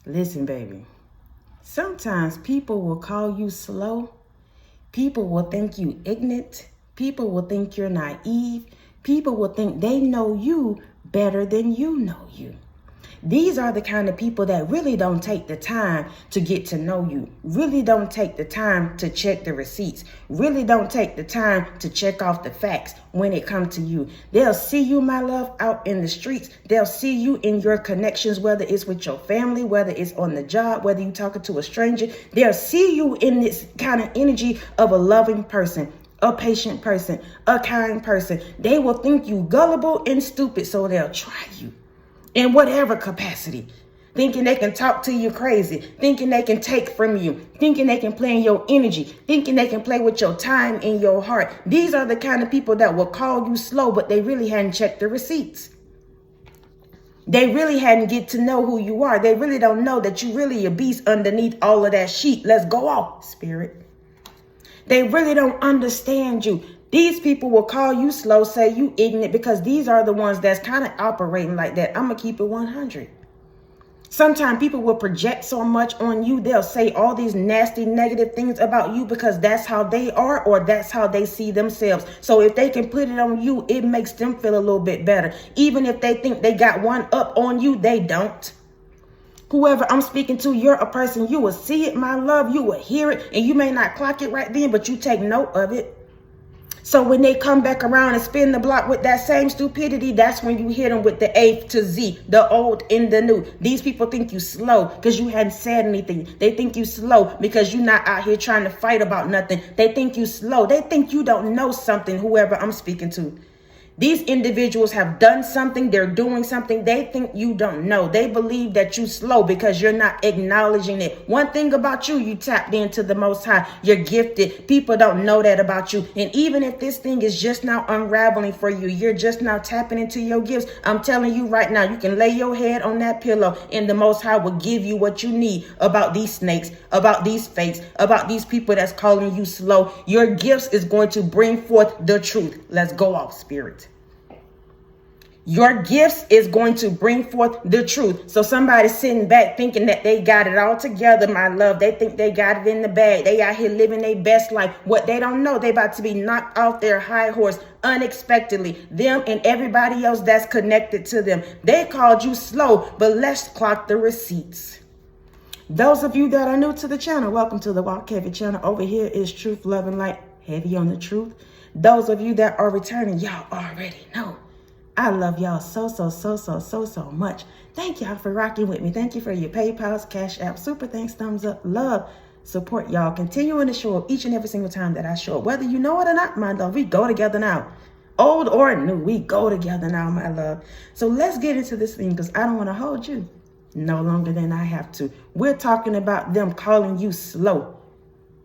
Listen, baby. Sometimes people will call you slow. People will think you ignorant. People will think you're naive. People will think they know you better than you know you. These are the kind of people that really don't take the time to get to know you, really don't take the time to check the receipts, really don't take the time to check off the facts when it comes to you. They'll see you, my love, out in the streets. They'll see you in your connections, whether it's with your family, whether it's on the job, whether you're talking to a stranger. They'll see you in this kind of energy of a loving person, a patient person, a kind person. They will think you gullible and stupid, so they'll try you in whatever capacity, thinking they can talk to you crazy, thinking they can take from you, thinking they can play in your energy, thinking they can play with your time in your heart. These are the kind of people that will call you slow, but they really hadn't checked the receipts. They really hadn't get to know who you are. They really don't know that you really a beast underneath all of that sheet. Let's go off, spirit. They really don't understand you. These people will call you slow, say you ignorant, because these are the ones that's kind of operating like that. I'm going to keep it 100. Sometimes people will project so much on you. They'll say all these nasty, negative things about you because that's how they are, or that's how they see themselves. So if they can put it on you, it makes them feel a little bit better. Even if they think they got one up on you, they don't. Whoever I'm speaking to, you're a person, you will see it, my love, you will hear it, and you may not clock it right then, but you take note of it. So when they come back around and spin the block with that same stupidity, that's when you hit them with the A to Z, the old and the new. These people think you slow because you hadn't said anything. They think you slow because you're not out here trying to fight about nothing. They think you slow. They think you don't know something, whoever I'm speaking to. These individuals have done something. They're doing something. They think you don't know. They believe that you slow because you're not acknowledging it. One thing about you, you tapped into the Most High. You're gifted. People don't know that about you. And even if this thing is just now unraveling for you, you're just now tapping into your gifts. I'm telling you right now, you can lay your head on that pillow and the Most High will give you what you need about these snakes, about these fakes, about these people that's calling you slow. Your gifts is going to bring forth the truth. Let's go off, spirit. Your gifts is going to bring forth the truth. So somebody sitting back thinking that they got it all together, my love. They think they got it in the bag. They out here living their best life. What they don't know, they about to be knocked off their high horse unexpectedly. Them and everybody else that's connected to them. They called you slow, but let's clock the receipts. Those of you that are new to the channel, welcome to the Walk Heavy channel. Over here is Truth, Love, and Light, heavy on the truth. Those of you that are returning, y'all already know. I love y'all so much. Thank y'all for rocking with me. Thank you for your PayPals, Cash App, super thanks, thumbs up, love, support y'all. Continuing to show up each and every single time that I show up. Whether you know it or not, my love, we go together now. Old or new, we go together now, my love. So let's get into this thing because I don't want to hold you no longer than I have to. We're talking about them calling you slow.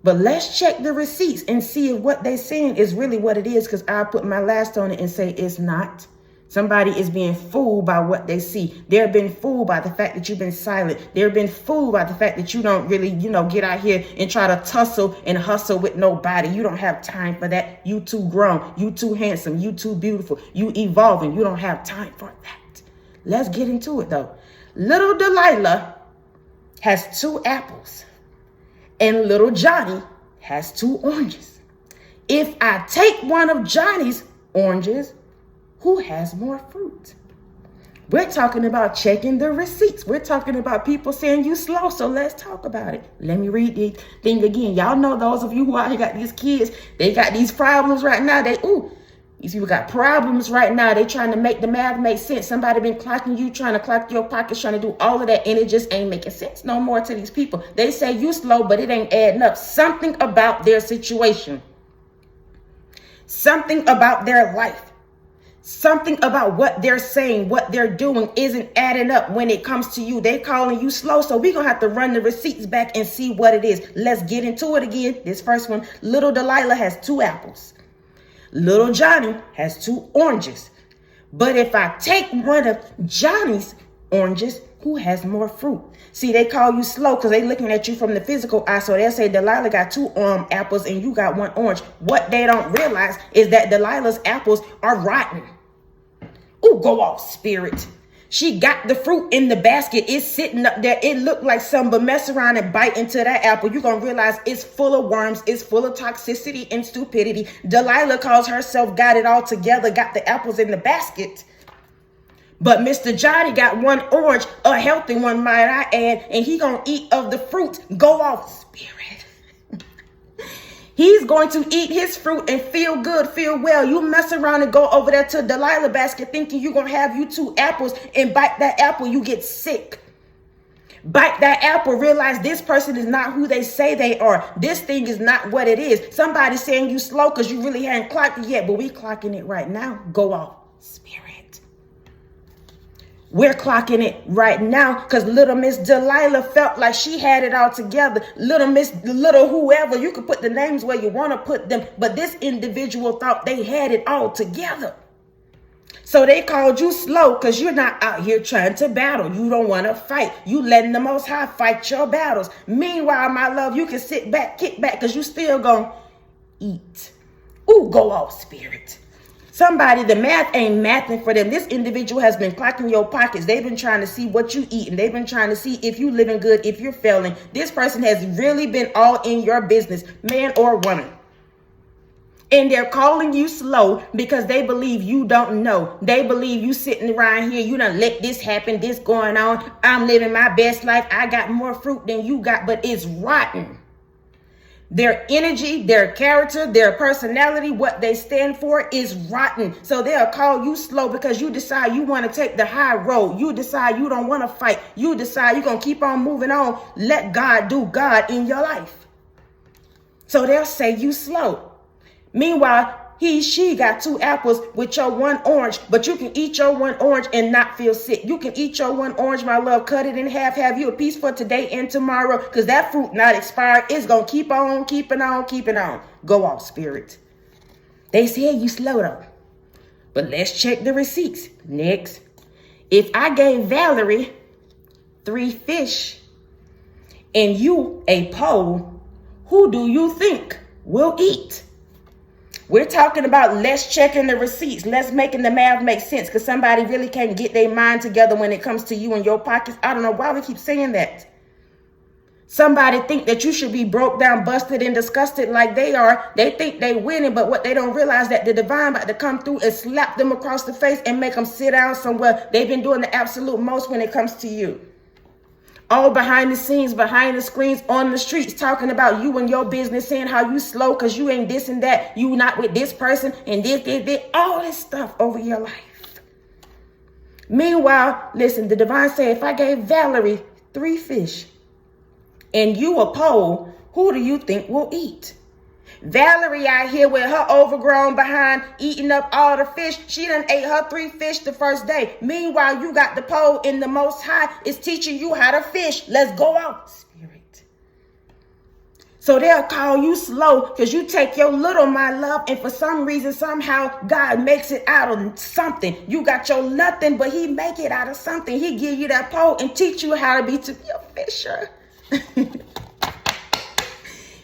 But let's check the receipts and see if what they're saying is really what it is, because I put my last on it and say it's not. Somebody is being fooled by what they see. They're being fooled by the fact that you've been silent. They're being fooled by the fact that you don't really, get out here and try to tussle and hustle with nobody. You don't have time for that. You too grown. You too handsome. You too beautiful. You evolving. You don't have time for that. Let's get into it though. Little Delilah has 2 apples and little Johnny has 2 oranges. If I take one of Johnny's oranges, who has more fruit? We're talking about checking the receipts. We're talking about people saying you slow. So let's talk about it. Let me read the thing again. Y'all know those of you who out here got these kids, they got these problems right now. These people got problems right now. They trying to make the math make sense. Somebody been clocking you, trying to clock your pockets, trying to do all of that, and it just ain't making sense no more to these people. They say you slow, but it ain't adding up. Something about their situation. Something about their life. Something about what they're saying, what they're doing isn't adding up when it comes to you. They calling you slow. So we're going to have to run the receipts back and see what it is. Let's get into it again. This first one, little Delilah has 2 apples. Little Johnny has 2 oranges. But if I take one of Johnny's oranges, who has more fruit? See, they call you slow because they looking at you from the physical eye. So they'll say Delilah got 2 apples and you got 1 orange. What they don't realize is that Delilah's apples are rotten. Ooh, go off, spirit. She got the fruit in the basket. It's sitting up there. It looked like some, but mess around and bite into that apple. You're going to realize it's full of worms. It's full of toxicity and stupidity. Delilah calls herself got it all together, got the apples in the basket. But Mr. Johnny got one orange, a healthy one, might I add, and he going to eat of the fruit. Go off, spirit. He's going to eat his fruit and feel good, feel well. You mess around and go over there to Delilah basket thinking you're going to have you 2 apples and bite that apple, you get sick. Bite that apple, realize this person is not who they say they are. This thing is not what it is. Somebody saying you slow because you really haven't clocked it yet, but we clocking it right now. Go off, spirit. We're clocking it right now because little Miss Delilah felt like she had it all together. Little whoever, you can put the names where you want to put them, but this individual thought they had it all together. So they called you slow because you're not out here trying to battle. You don't want to fight. You letting the Most High fight your battles. Meanwhile, my love, you can sit back, kick back because you still gonna eat. Ooh, go off, spirit. Somebody, the math ain't mathing for them. This individual has been clocking your pockets. They've been trying to see what you eat, and they've been trying to see if you living good, if you're failing. This person has really been all in your business, man or woman. And they're calling you slow because they believe you don't know. They believe you sitting around here, you done let this happen, this going on. I'm living my best life. I got more fruit than you got, but it's rotten. Their energy, their character, their personality, what they stand for is rotten. So they'll call you slow because you decide you want to take the high road. You decide you don't want to fight. You decide you're going to keep on moving on. Let God do God in your life. So they'll say you slow. Meanwhile, she got 2 apples with your 1 orange, but you can eat your 1 orange and not feel sick. You can eat your 1 orange, my love, cut it in half, have you a piece for today and tomorrow, because that fruit not expired. It's going to keep on, keeping on, keeping on. Go off, spirit. They said you slow though, but let's check the receipts. Next, if I gave Valerie 3 fish and you a pole, who do you think will eat? We're talking about let's checking the receipts. Let's making the math make sense because somebody really can't get their mind together when it comes to you and your pockets. I don't know why we keep saying that. Somebody think that you should be broke down, busted, and disgusted like they are. They think they winning, but what they don't realize that the divine about to come through and slap them across the face and make them sit down somewhere. They've been doing the absolute most when it comes to you. All behind the scenes, behind the screens, on the streets, talking about you and your business, saying how you slow because you ain't this and that. You not with this person and this, all this stuff over your life. Meanwhile, listen, the divine said, if I gave Valerie 3 fish and you a pole, who do you think will eat? Valerie out here with her overgrown behind eating up all the fish. She done ate her 3 fish the first day. Meanwhile, you got the pole in the Most High is teaching you how to fish. Let's go out, spirit. So they'll call you slow because you take your little, my love, and for some reason, somehow, God makes it out of something. You got your nothing, but he make it out of something. He give you that pole and teach you how to be a fisher.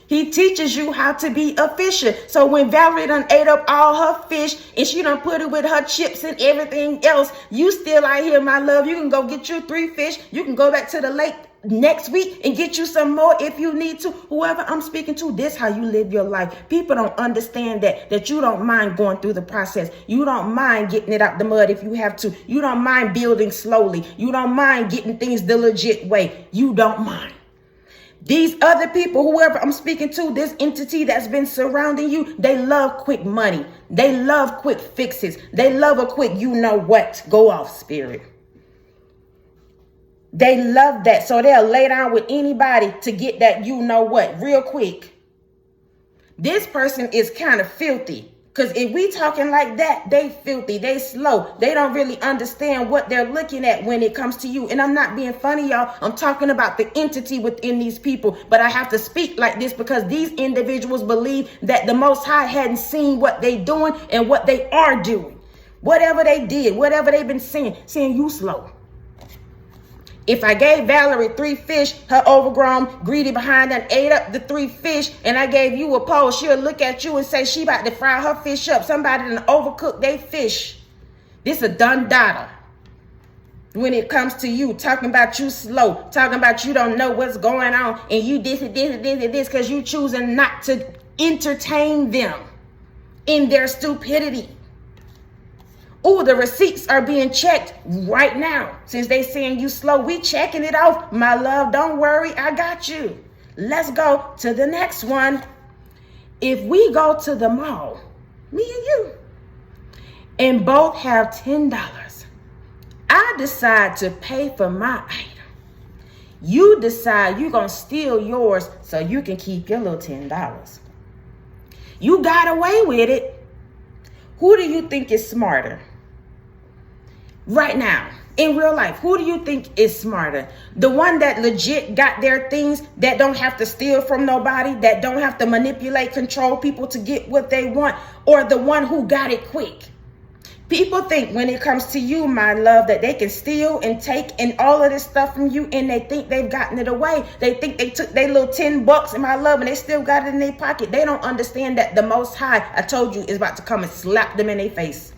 He teaches you how to be a fisher. So when Valerie done ate up all her fish and she done put it with her chips and everything else, you still out here, my love. You can go get you 3 fish. You can go back to the lake next week and get you some more if you need to. Whoever I'm speaking to, this how you live your life. People don't understand that you don't mind going through the process. You don't mind getting it out the mud if you have to. You don't mind building slowly. You don't mind getting things the legit way. You don't mind. These other people, whoever I'm speaking to, this entity that's been surrounding you, they love quick money. They love quick fixes. They love a quick, you know what, go off, spirit. They love that. So they'll lay down with anybody to get that, you know what, real quick. This person is kind of filthy. Because if we talking like that, they filthy, they slow. They don't really understand what they're looking at when it comes to you. And I'm not being funny, y'all. I'm talking about the entity within these people. But I have to speak like this because these individuals believe that the Most High hadn't seen what they doing and what they are doing. Whatever they did, whatever they've been saying you slow. If I gave Valerie 3 fish, her overgrown, greedy behind and ate up the 3 fish, and I gave you a pole, she'll look at you and say she about to fry her fish up. Somebody done overcooked their fish. This a done data. when it comes to you, talking about you slow, talking about you don't know what's going on, and you this and this and this and this because you choosing not to entertain them in their stupidity. Oh, the receipts are being checked right now. Since they saying you slow, we checking it off. My love, don't worry, I got you. Let's go to the next one. If we go to the mall, me and you, and both have $10, I decide to pay for my item. You decide you're going to steal yours so you can keep your little $10. You got away with it. Who do you think is smarter? Right now, in real life, who do you think is smarter? The one that legit got their things, that don't have to steal from nobody, that don't have to manipulate, control people to get what they want, or the one who got it quick? People think when it comes to you, my love, that they can steal and take and all of this stuff from you, and they think they've gotten it away. They think they took their little $10, my love, and they still got it in their pocket. They don't understand that the Most High, I told you, is about to come and slap them in their face.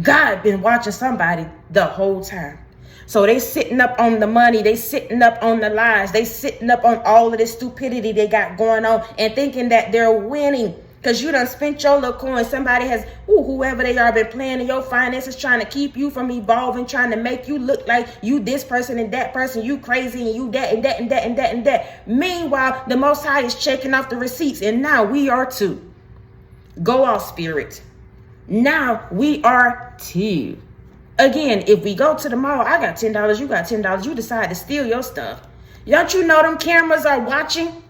God been watching somebody the whole time. So they sitting up on the money. They sitting up on the lies. They sitting up on all of this stupidity they got going on and thinking that they're winning. Because you done spent your little coin. Somebody has, whoever they are, been playing in your finances, trying to keep you from evolving, trying to make you look like you this person and that person, you crazy and you that and that and that and that and that. Meanwhile, the Most High is checking off the receipts, and now we are too. Go off, spirit. Now we are too. Again, if we go to the mall, I got $10, you got $10, you decide to steal your stuff. Don't you know them cameras are watching?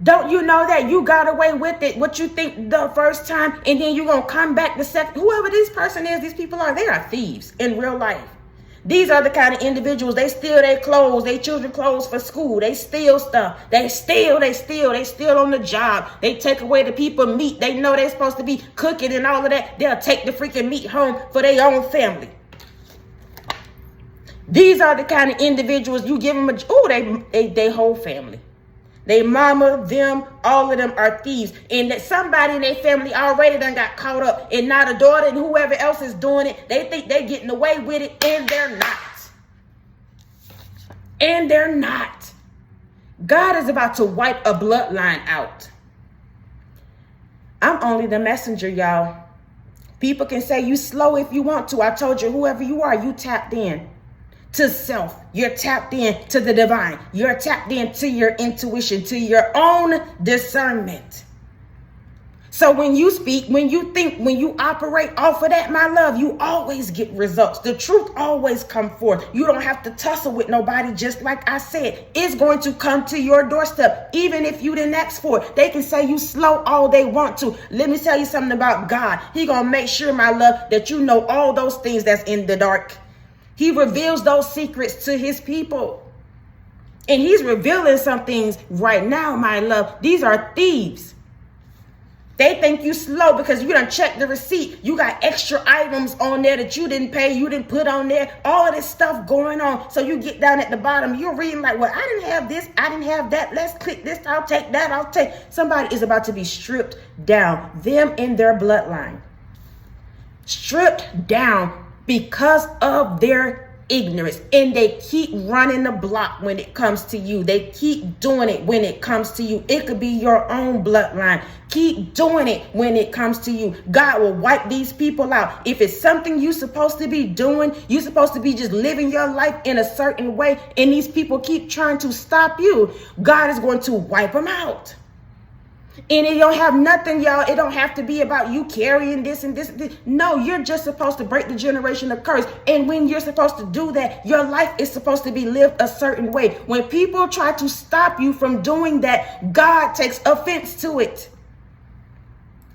Don't you know that you got away with it, what you think the first time, and then you're going to come back the second? Whoever this person is, these people are, they are thieves in real life. These are the kind of individuals, they steal their clothes, their children's clothes for school. They steal stuff. They steal on the job. They take away the people meat. They know they're supposed to be cooking and all of that. They'll take the freaking meat home for their own family. These are the kind of individuals you give them they whole family. They mama, them, all of them are thieves. And that somebody in their family already done got caught up. And now the daughter and whoever else is doing it, they think they're getting away with it, and they're not. And they're not. God is about to wipe a bloodline out. I'm only the messenger, y'all. People can say you slow if you want to. I told you, whoever you are, you tapped in to self. You're tapped in to the divine. You're tapped in to your intuition, to your own discernment. So when you speak, when you think, when you operate off of that, my love, you always get results. The truth always come forth. You don't have to tussle with nobody. Just like I said, it's going to come to your doorstep, even if you didn't ask for it. They can say you slow all they want to. Let me tell you something about God. He gonna make sure, my love, that you know all those things that's in the dark. He reveals those secrets to his people. And he's revealing some things right now, my love. These are thieves. They think you slow because you done checked the receipt. You got extra items on there that you didn't pay, you didn't put on there. All of this stuff going on. So you get down at the bottom, you're reading like, well, I didn't have this, I didn't have that. Let's click this, I'll take that, I'll take. Somebody is about to be stripped down. Them and their bloodline. Stripped down because of their ignorance, and they keep running the block when it comes to you. They keep doing it when it comes to you. It could be your own bloodline. Keep doing it when it comes to you. God will wipe these people out. If it's something you're supposed to be doing, you're supposed to be just living your life in a certain way, and these people keep trying to stop you, God is going to wipe them out. And it don't have nothing, y'all. It don't have to be about you carrying this and this. No, you're just supposed to break the generational curse. And when you're supposed to do that, your life is supposed to be lived a certain way. When people try to stop you from doing that, God takes offense to it.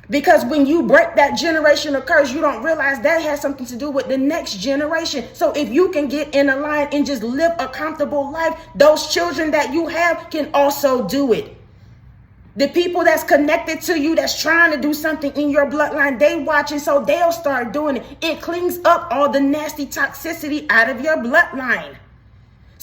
Because when you break that generational curse, you don't realize that has something to do with the next generation. So if you can get in a line and just live a comfortable life, those children that you have can also do it. The people that's connected to you, that's trying to do something in your bloodline, they watching, so they'll start doing it. It cleans up all the nasty toxicity out of your bloodline.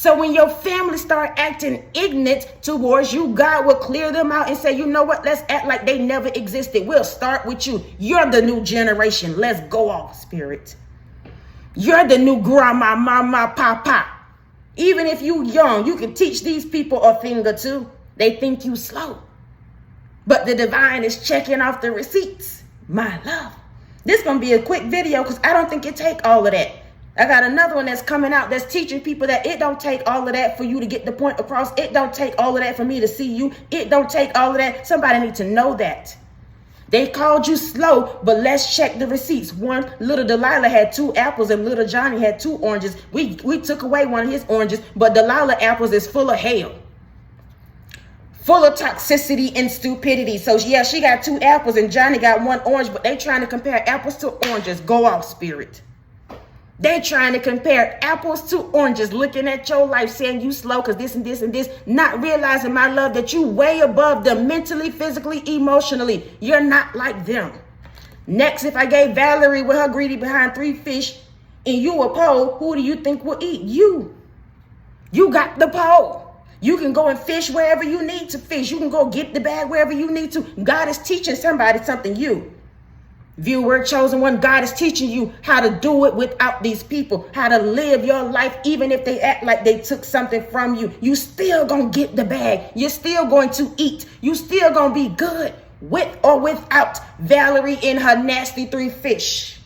So when your family start acting ignorant towards you, God will clear them out and say, you know what? Let's act like they never existed. We'll start with you. You're the new generation. Let's go off, spirit. You're the new grandma, mama, papa. Even if you young, you can teach these people a thing or two. They think you slow. But the divine is checking off the receipts. My love. This is going to be a quick video because I don't think it take all of that. I got another one that's coming out that's teaching people that it don't take all of that for you to get the point across. It don't take all of that for me to see you. It don't take all of that. Somebody need to know that. They called you slow, but let's check the receipts. One, little Delilah had 2 apples and little Johnny had 2 oranges. We took away one of his oranges, but Delilah apples is full of hell. Full of toxicity and stupidity. So yeah, she got 2 apples and Johnny got 1 orange, but they trying to compare apples to oranges. Go off, spirit. They trying to compare apples to oranges, looking at your life, saying you slow because this and this and this, not realizing, my love, that you way above them mentally, physically, emotionally. You're not like them. Next, if I gave Valerie with her greedy behind 3 fish and you a pole, who do you think will eat? You. You got the pole. You can go and fish wherever you need to fish. You can go get the bag wherever you need to. God is teaching somebody something. You. Viewer, chosen one, God is teaching you how to do it without these people, how to live your life, even if they act like they took something from you. You still gonna get the bag. You're still going to eat. You still gonna be good with or without Valerie and her nasty 3 fish.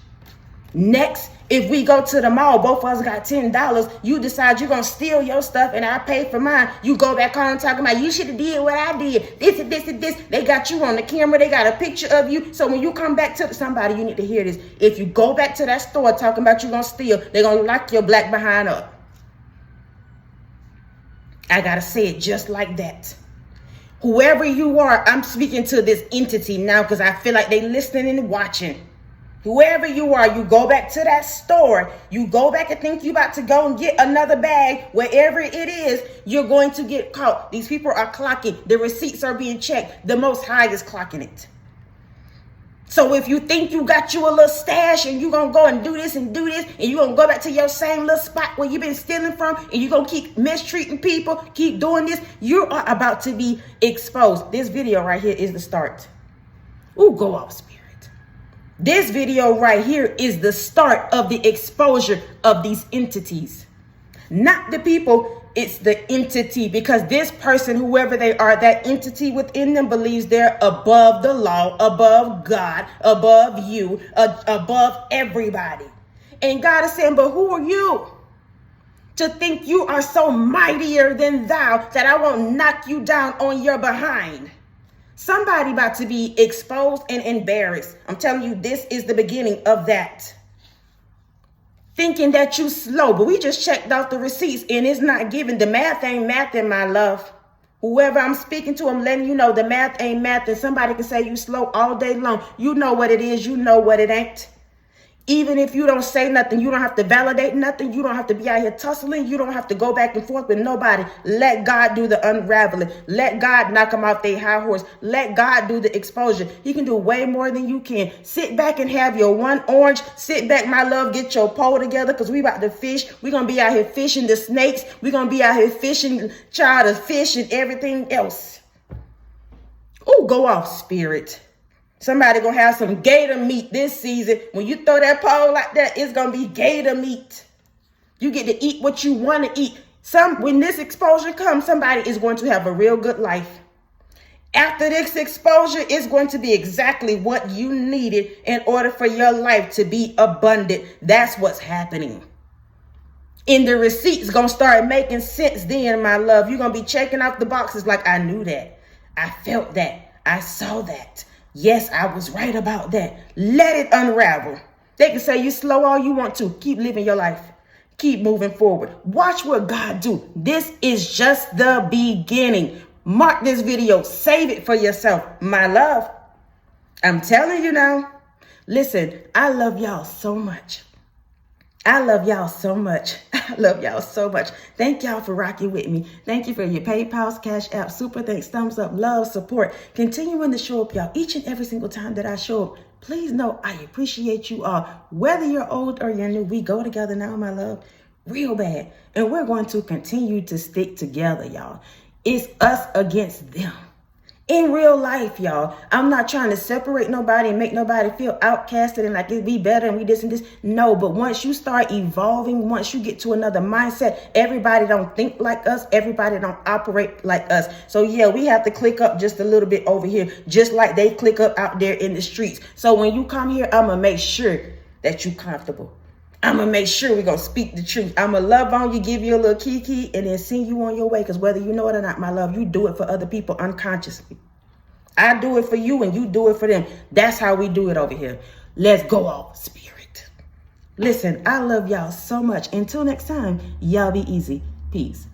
Next, if we go to the mall, both of us got $10. You decide you're going to steal your stuff and I pay for mine. You go back home talking about you should have did what I did. This and this and this. They got you on the camera. They got a picture of you. So when you come back to somebody, you need to hear this. If you go back to that store talking about you going to steal, they're going to lock your black behind up. I got to say it just like that. Whoever you are, I'm speaking to this entity now because I feel like they listening and watching. Whoever you are, you go back to that store. You go back and think you about to go and get another bag. Wherever it is, you're going to get caught. These people are clocking. The receipts are being checked. The Most High is clocking it. So if you think you got you a little stash and you're going to go and do this and you're going to go back to your same little spot where you've been stealing from and you're going to keep mistreating people, keep doing this, you are about to be exposed. This video right here is the start. Ooh, go off, spirit. This video right here is the start of the exposure of these entities. Not the people, it's the entity. Because this person, whoever they are, that entity within them believes they're above the law, above God, above you, above everybody. And God is saying, but who are you to think you are so mightier than thou that I won't knock you down on your behind? Somebody about to be exposed and embarrassed. I'm telling you, this is the beginning of that. Thinking that you slow, but we just checked off the receipts and it's not given. The math ain't mathing, my love. Whoever I'm speaking to, I'm letting you know the math ain't mathing. Somebody can say you slow all day long. You know what it is. You know what it ain't. Even if you don't say nothing, you don't have to validate nothing. You don't have to be out here tussling. You don't have to go back and forth with nobody. Let God do the unraveling. Let God knock them off their high horse. Let God do the exposure. He can do way more than you can. Sit back and have your 1 orange. Sit back, my love, get your pole together because we about to fish. We're going to be out here fishing the snakes. We're going to be out here fishing, the fish and everything else. Oh, go off, spirit. Somebody gonna have some gator meat this season. When you throw that pole like that, it's gonna be gator meat. You get to eat what you want to eat. When this exposure comes, somebody is going to have a real good life. After this exposure, it's going to be exactly what you needed in order for your life to be abundant. That's what's happening. And the receipts gonna start making sense then, my love. You're gonna be checking off the boxes like, I knew that. I felt that. I saw that. Yes, I was right about that. Let it unravel. They can say you slow all you want to. Keep living your life. Keep moving forward. Watch what God do. This is just the beginning. Mark this video. Save it for yourself, my love. I'm telling you now. Listen, I love y'all so much. I love y'all so much. I love y'all so much. Thank y'all for rocking with me. Thank you for your PayPal, Cashapp, super thanks, thumbs up, love, support. Continuing to show up, y'all, each and every single time that I show up. Please know I appreciate you all. Whether you're old or you're new, we go together now, my love. Real bad. And we're going to continue to stick together, y'all. It's us against them. In real life, y'all, I'm not trying to separate nobody and make nobody feel outcasted and like it be better and we this and this. No, but once you start evolving, once you get to another mindset, everybody don't think like us. Everybody don't operate like us. So yeah, we have to click up just a little bit over here, just like they click up out there in the streets. So when you come here, I'm going to make sure that you're comfortable. I'm going to make sure we're going to speak the truth. I'm going to love on you, give you a little kiki, and then send you on your way. Because whether you know it or not, my love, you do it for other people unconsciously. I do it for you and you do it for them. That's how we do it over here. Let's go all spirit. Listen, I love y'all so much. Until next time, y'all be easy. Peace.